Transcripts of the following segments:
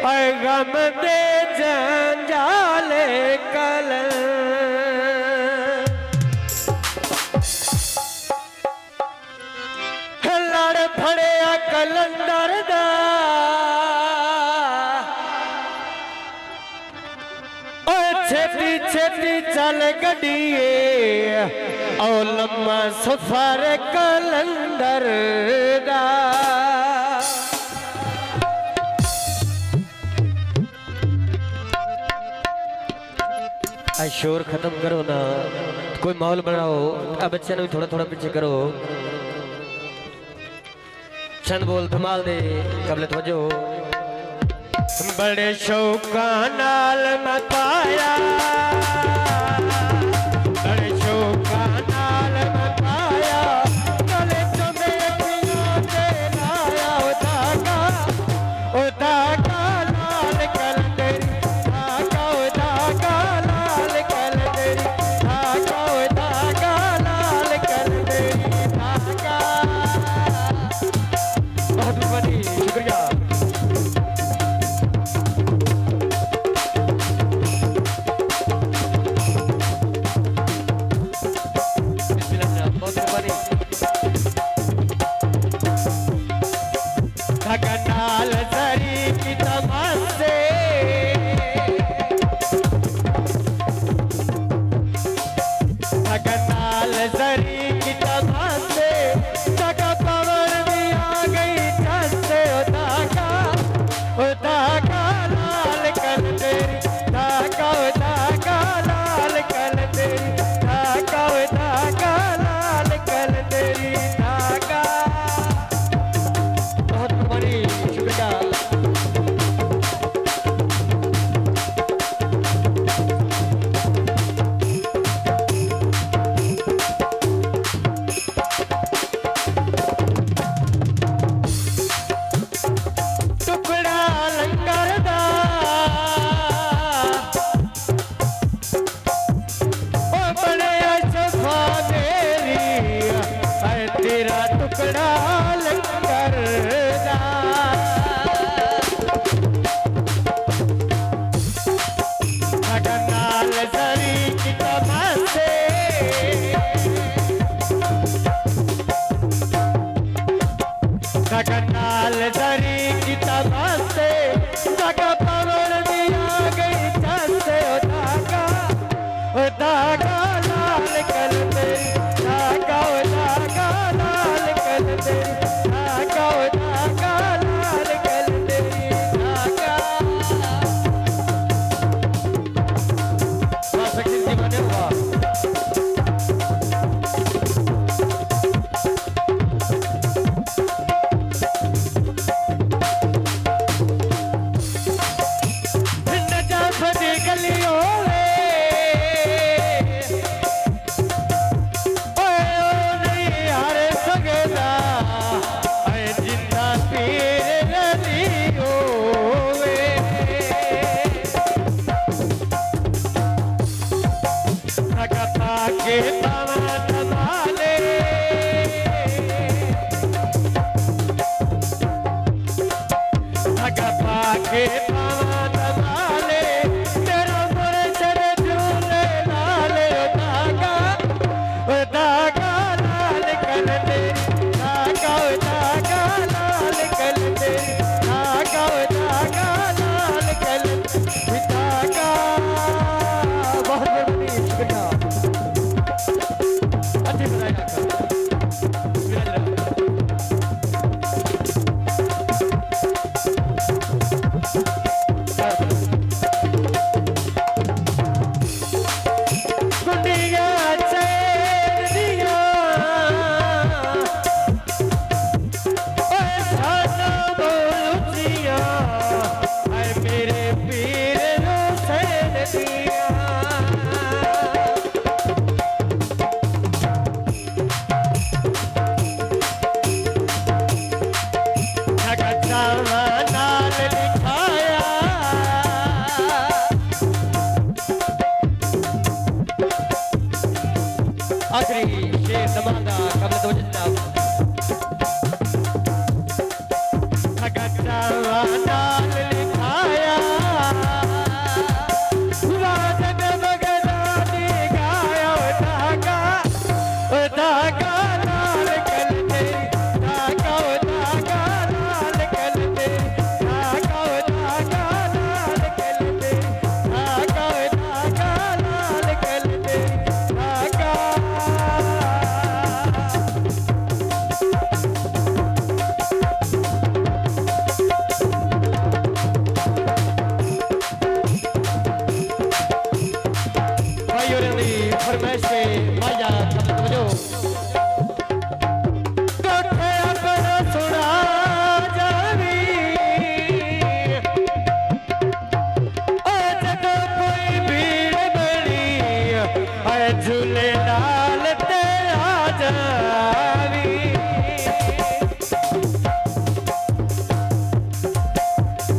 पैगम दे जंजाले कल लड़ फड़िया कलंदर दा छेती छेती चल गड्डिए ओ लम्मा सफर कलंदर दा शोर खत्म करो ना, कोई माहौल बनाओ। अब बच्चे भी थोड़ा थोड़ा पीछे करो। चंद बोल धमाल दे कबले तवज्जो। बड़े शौका नाल मैं पाया, बड़े शौका नाल मैं पाया, गले चो मेरे ते लाया ओ धागा लाल कलंदरी धागा ओ धागा लाल कलंदरी धागा ओ धागा लाल कलंदरी धागा। बहुत बड़ी शुक्रिया। नाल जरी की तमसे नाल जरी की तमसे धागा पवन भी आ गई जैसे ओ धागा लाल कलंदरी धागा ओ धागा लाल कलंदरी धागा ओ धागा लाल कलंदरी धागा। बहुत बड़ी शुक्रिया। टुकड़ा लंगर दा ओ बड़े सफा मेरी है तेरा टुकड़ा लंगर दा। नाल जरी की तमसे नाल जरी की तमसे धागा पवन भी आ गई जैसे ओ धागा लाल कलंदरी धागा ओ धागा लाल कलंदरी धागा ओ धागा लाल कलंदरी धागा। बने हुआ के पावा संभाले धागा पाके पावा संभाले तेरा मोरे चले झूले लाले ओ धागा लाल कलंदरी धागा ओ धागा लाल कलंदरी धागा ओ धागा लाल कलंदरी धागा। बहुत बड़ी शुक्रिया। आखिरी शेर दमादा कबल तो जनाब नाल लिखाया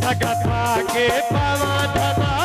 भगत के पवन